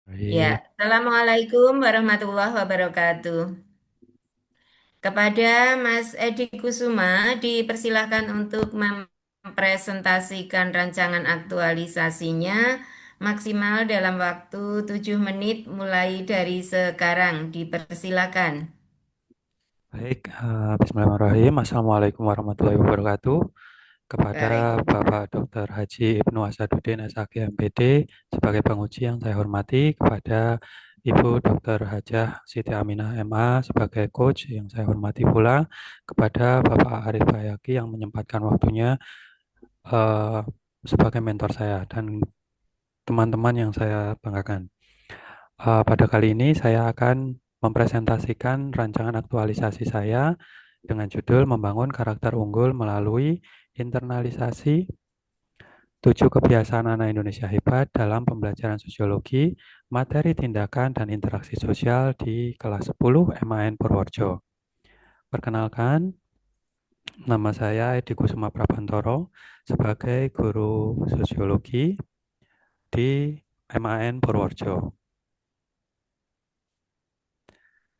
Ya, Baik, Assalamualaikum warahmatullahi wabarakatuh. Kepada Mas Edi Kusuma, dipersilahkan untuk mempresentasikan rancangan aktualisasinya maksimal dalam waktu 7 menit mulai dari sekarang. Dipersilakan. baik. Bismillahirrahmanirrahim. Assalamualaikum warahmatullahi wabarakatuh. Kepada Baik. Bapak Dr. Haji Ibnu Asaduddin SAG MPD sebagai penguji yang saya hormati, kepada Ibu Dr. Hajah Siti Aminah MA sebagai coach yang saya hormati pula, kepada Bapak Arif Bayaki yang menyempatkan waktunya eh, sebagai mentor saya dan teman-teman yang saya banggakan. Pada kali ini saya akan mempresentasikan rancangan aktualisasi saya dengan judul Membangun Karakter Unggul Melalui Internalisasi 7 Kebiasaan Anak Indonesia Hebat dalam Pembelajaran Sosiologi, Materi Tindakan dan Interaksi Sosial di kelas 10 MAN Purworejo. Perkenalkan, nama saya Edi Kusuma Prabantoro sebagai guru sosiologi di MAN Purworejo.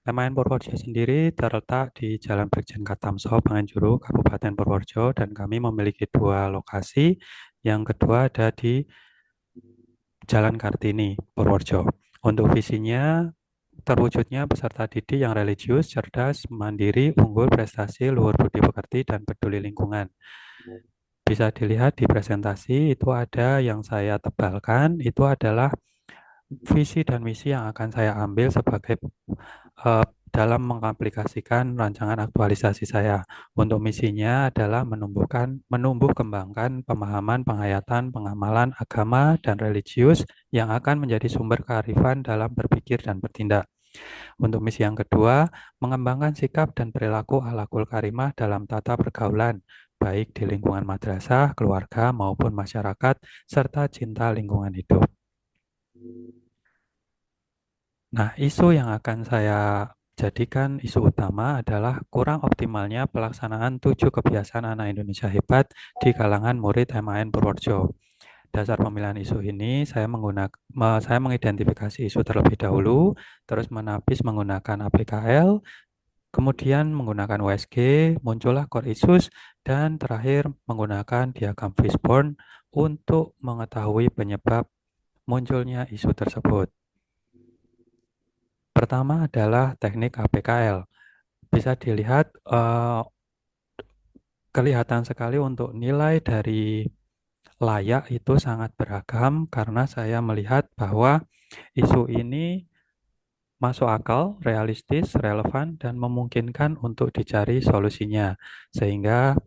MAN Purworejo sendiri terletak di Jalan Brigjen Katamso, Panganjuru, Kabupaten Purworejo, dan kami memiliki dua lokasi. Yang kedua ada di Jalan Kartini, Purworejo. Untuk visinya, terwujudnya peserta didik yang religius, cerdas, mandiri, unggul, prestasi, luhur budi pekerti, dan peduli lingkungan. Bisa dilihat di presentasi, itu ada yang saya tebalkan, itu adalah visi dan misi yang akan saya ambil sebagai dalam mengaplikasikan rancangan aktualisasi saya. Untuk misinya adalah menumbuh kembangkan pemahaman, penghayatan, pengamalan agama dan religius yang akan menjadi sumber kearifan dalam berpikir dan bertindak. Untuk misi yang kedua, mengembangkan sikap dan perilaku akhlakul karimah dalam tata pergaulan, baik di lingkungan madrasah, keluarga, maupun masyarakat, serta cinta lingkungan hidup. Nah, isu yang akan saya jadikan isu utama adalah kurang optimalnya pelaksanaan 7 kebiasaan anak Indonesia hebat di kalangan murid MAN Purworejo. Dasar pemilihan isu ini saya mengidentifikasi isu terlebih dahulu, terus menapis menggunakan APKL, kemudian menggunakan USG, muncullah core issues, dan terakhir menggunakan diagram Fishbone untuk mengetahui penyebab munculnya isu tersebut. Pertama adalah teknik APKL. Bisa dilihat kelihatan sekali untuk nilai dari layak itu sangat beragam karena saya melihat bahwa isu ini masuk akal, realistis, relevan, dan memungkinkan untuk dicari solusinya. Sehingga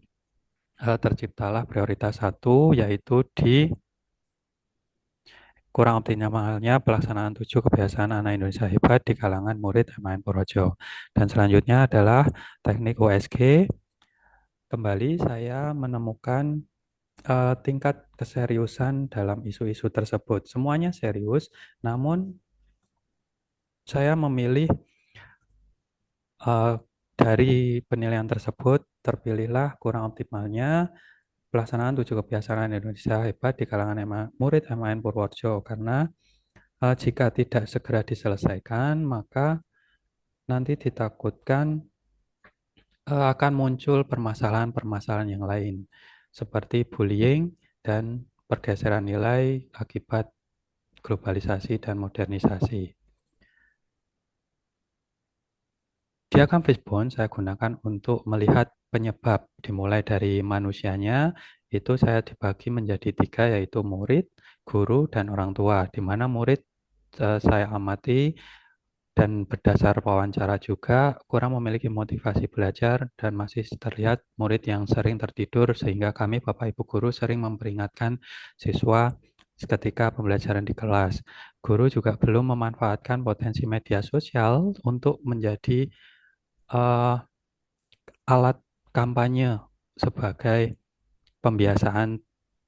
terciptalah prioritas satu yaitu di kurang optimalnya pelaksanaan 7 kebiasaan anak Indonesia hebat di kalangan murid MAN Purworejo. Dan selanjutnya adalah teknik USG. Kembali saya menemukan tingkat keseriusan dalam isu-isu tersebut. Semuanya serius, namun saya memilih eh, dari penilaian tersebut terpilihlah kurang optimalnya pelaksanaan 7 kebiasaan Indonesia hebat di kalangan murid MAN Purworejo karena jika tidak segera diselesaikan maka nanti ditakutkan akan muncul permasalahan-permasalahan yang lain seperti bullying dan pergeseran nilai akibat globalisasi dan modernisasi. Diagram fishbone saya gunakan untuk melihat penyebab dimulai dari manusianya, itu saya dibagi menjadi tiga yaitu murid, guru, dan orang tua. Di mana murid saya amati dan berdasar wawancara juga kurang memiliki motivasi belajar dan masih terlihat murid yang sering tertidur sehingga kami Bapak Ibu guru sering memperingatkan siswa ketika pembelajaran di kelas. Guru juga belum memanfaatkan potensi media sosial untuk menjadi uh, alat kampanye sebagai pembiasaan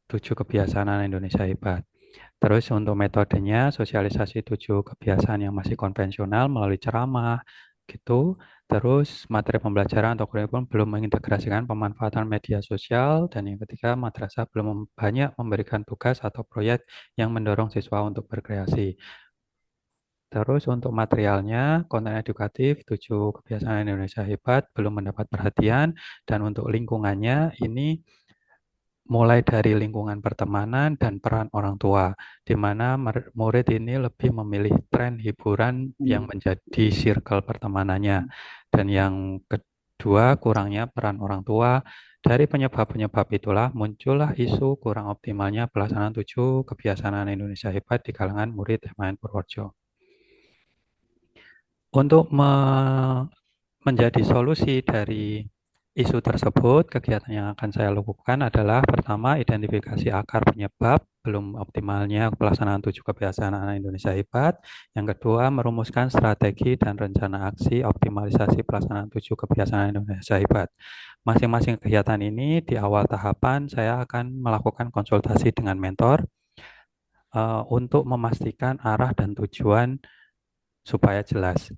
7 kebiasaan anak Indonesia hebat. Terus untuk metodenya sosialisasi 7 kebiasaan yang masih konvensional melalui ceramah gitu. Terus materi pembelajaran atau kurikulum belum mengintegrasikan pemanfaatan media sosial dan yang ketiga madrasah belum banyak memberikan tugas atau proyek yang mendorong siswa untuk berkreasi. Terus untuk materialnya, konten edukatif 7 kebiasaan Indonesia hebat belum mendapat perhatian dan untuk lingkungannya ini mulai dari lingkungan pertemanan dan peran orang tua, di mana murid ini lebih memilih tren hiburan yang menjadi circle pertemanannya. Dan yang kedua, kurangnya peran orang tua. Dari penyebab-penyebab itulah muncullah isu kurang optimalnya pelaksanaan 7 kebiasaan Indonesia hebat di kalangan murid MAN Purworejo. Untuk menjadi solusi dari isu tersebut, kegiatan yang akan saya lakukan adalah pertama, identifikasi akar penyebab belum optimalnya pelaksanaan 7 kebiasaan anak Indonesia hebat. Yang kedua, merumuskan strategi dan rencana aksi optimalisasi pelaksanaan 7 kebiasaan Indonesia hebat. Masing-masing kegiatan ini di awal tahapan saya akan melakukan konsultasi dengan mentor untuk memastikan arah dan tujuan supaya jelas.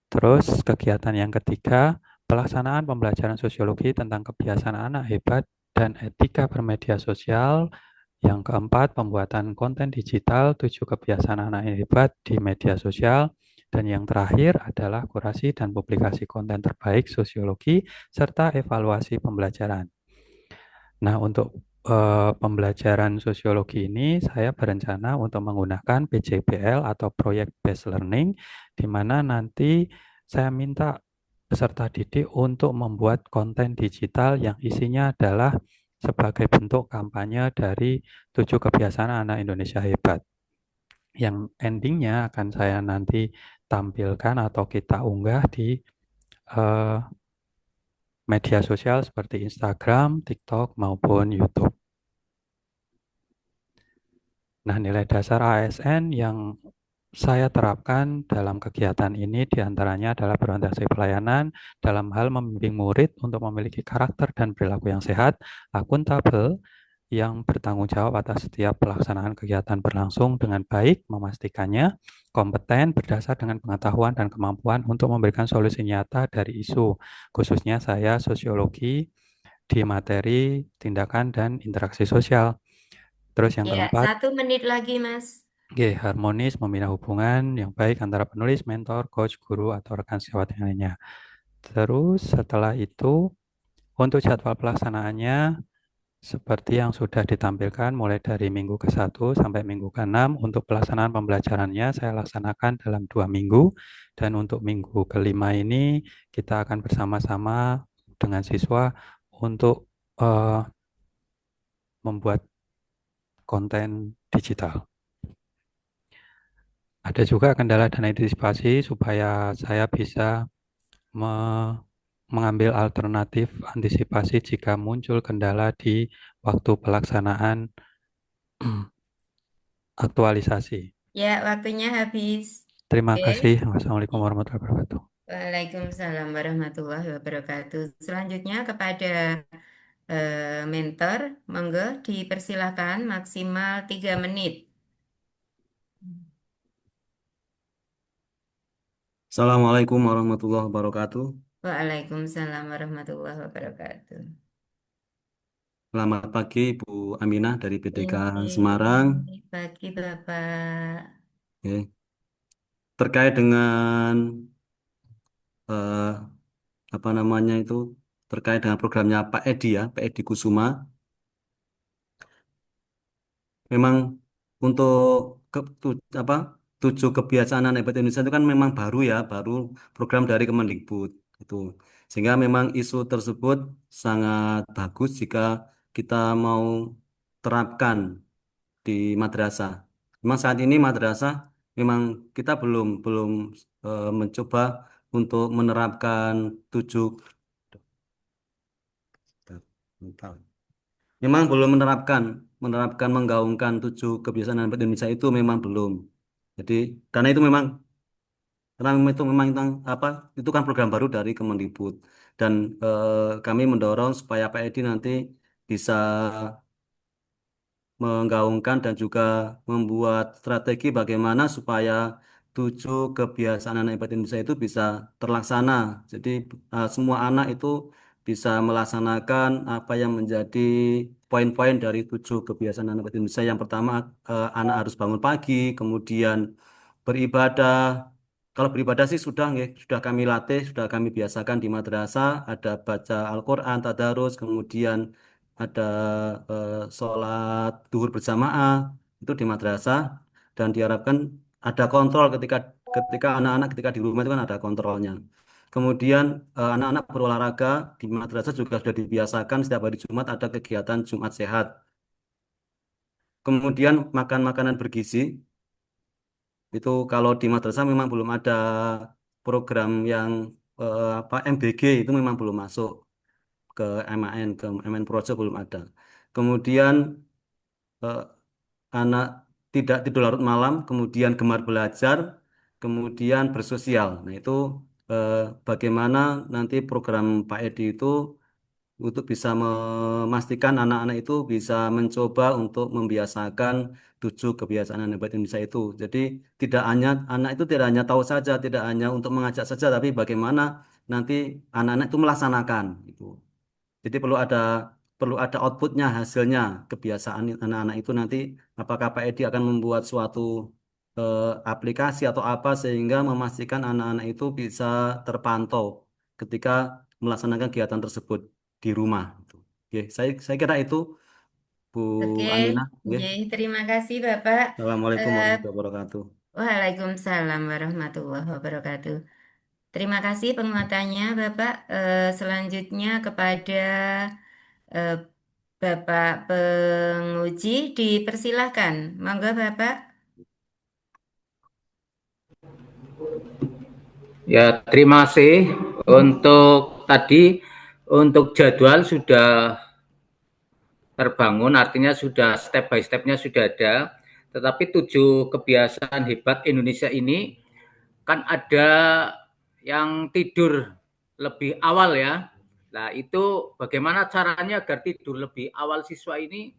Terus kegiatan yang ketiga, pelaksanaan pembelajaran sosiologi tentang kebiasaan anak hebat dan etika bermedia sosial. Yang keempat, pembuatan konten digital 7 kebiasaan anak hebat di media sosial. Dan yang terakhir adalah kurasi dan publikasi konten terbaik sosiologi serta evaluasi pembelajaran. Nah, untuk pembelajaran sosiologi ini saya berencana untuk menggunakan PJBL atau Project Based Learning, di mana nanti saya minta peserta didik untuk membuat konten digital yang isinya adalah sebagai bentuk kampanye dari 7 kebiasaan anak Indonesia hebat. Yang endingnya akan saya nanti tampilkan atau kita unggah di eh, media sosial seperti Instagram, TikTok, maupun YouTube. Nah, nilai dasar ASN yang saya terapkan dalam kegiatan ini diantaranya adalah berorientasi pelayanan dalam hal membimbing murid untuk memiliki karakter dan perilaku yang sehat, akuntabel, yang bertanggung jawab atas setiap pelaksanaan kegiatan berlangsung dengan baik, memastikannya kompeten berdasar dengan pengetahuan dan kemampuan untuk memberikan solusi nyata dari isu, khususnya saya sosiologi di materi tindakan dan interaksi sosial. Terus yang Ya, keempat, 1 menit lagi, Mas. harmonis membina hubungan yang baik antara penulis, mentor, coach, guru, atau rekan sejawat yang lainnya. Terus setelah itu, untuk jadwal pelaksanaannya, seperti yang sudah ditampilkan mulai dari minggu ke-1 sampai minggu ke-6, untuk pelaksanaan pembelajarannya saya laksanakan dalam 2 minggu. Dan untuk minggu ke-5 ini, kita akan bersama-sama dengan siswa untuk uh, membuat konten digital. Ada juga kendala dana antisipasi supaya saya bisa mengambil alternatif antisipasi jika muncul kendala di waktu pelaksanaan aktualisasi. Ya, waktunya habis. Terima Oke. kasih. Wassalamualaikum warahmatullahi wabarakatuh. Waalaikumsalam warahmatullahi wabarakatuh. Selanjutnya kepada mentor, monggo dipersilakan maksimal 3 menit. Assalamualaikum warahmatullahi wabarakatuh. Waalaikumsalam warahmatullahi wabarakatuh. Selamat pagi Bu Aminah dari BDK Semarang. Ini bagi Bapak. Oke. Terkait dengan eh, apa namanya itu, terkait dengan programnya Pak Edi ya, Pak Edi Kusuma. Memang untuk apa 7 kebiasaan anak hebat Indonesia itu kan memang baru ya, baru program dari Kemendikbud itu. Sehingga memang isu tersebut sangat bagus jika kita mau terapkan di madrasah. Memang saat ini madrasah memang kita belum mencoba untuk menerapkan 7 memang belum menerapkan menggaungkan 7 kebiasaan anak Indonesia itu memang belum. Jadi karena itu memang tentang apa itu kan program baru dari Kemendikbud dan kami mendorong supaya Pak Edi nanti bisa menggaungkan dan juga membuat strategi bagaimana supaya 7 kebiasaan anak hebat Indonesia itu bisa terlaksana. Jadi semua anak itu bisa melaksanakan apa yang menjadi poin-poin dari 7 kebiasaan anak hebat Indonesia. Yang pertama, anak harus bangun pagi, kemudian beribadah. Kalau beribadah sih sudah nggih, sudah kami latih, sudah kami biasakan di madrasah, ada baca Al-Qur'an, tadarus, kemudian ada sholat duhur berjamaah itu di madrasah dan diharapkan ada kontrol ketika ketika anak-anak ketika di rumah itu kan ada kontrolnya. Kemudian anak-anak berolahraga di madrasah juga sudah dibiasakan setiap hari Jumat ada kegiatan Jumat sehat. Kemudian makan makanan bergizi. Itu kalau di madrasah memang belum ada program yang apa MBG itu memang belum masuk ke MAN, ke MAN Projo belum ada. Kemudian eh, anak tidak tidur larut malam, kemudian gemar belajar, kemudian bersosial. Nah, itu eh, bagaimana nanti program Pak Edi itu untuk bisa memastikan anak-anak itu bisa mencoba untuk membiasakan 7 kebiasaan anak hebat Indonesia itu. Jadi tidak hanya anak itu tidak hanya tahu saja, tidak hanya untuk mengajak saja, tapi bagaimana nanti anak-anak itu melaksanakan itu. Jadi perlu ada outputnya, hasilnya, kebiasaan anak-anak itu nanti apakah Pak Edi akan membuat suatu aplikasi atau apa sehingga memastikan anak-anak itu bisa terpantau ketika melaksanakan kegiatan tersebut di rumah. Gitu. Oke, saya kira itu Bu Oke, Amina. Oke. nggih, terima kasih Bapak. Assalamualaikum Eh, warahmatullahi wabarakatuh. Waalaikumsalam warahmatullahi wabarakatuh. Terima kasih penguatannya Bapak. Selanjutnya kepada eh, Bapak penguji dipersilahkan. Monggo Bapak. Ya, terima kasih untuk tadi untuk jadwal sudah terbangun, artinya sudah step by stepnya sudah ada. Tetapi 7 kebiasaan hebat Indonesia ini kan ada yang tidur lebih awal ya. Nah itu bagaimana caranya agar tidur lebih awal siswa ini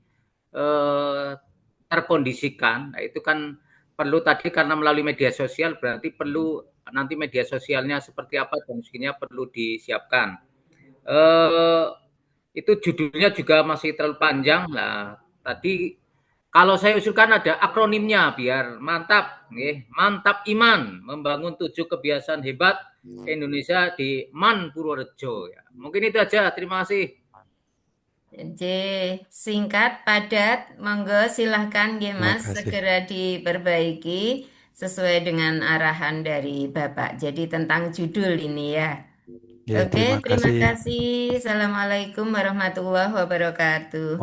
terkondisikan. Nah itu kan perlu tadi karena melalui media sosial berarti perlu nanti media sosialnya seperti apa dan sebagainya perlu disiapkan. Eh, itu judulnya juga masih terlalu panjang. Nah, tadi kalau saya usulkan ada akronimnya biar mantap, mantap iman, membangun 7 kebiasaan hebat Indonesia di Man Purworejo. Ya. Mungkin itu aja. Terima kasih. J, singkat, padat, monggo silahkan nggih Terima Mas kasih. segera diperbaiki sesuai dengan arahan dari Bapak. Jadi tentang judul ini ya. Ya, Oke, terima terima kasih. kasih. Assalamualaikum warahmatullahi wabarakatuh.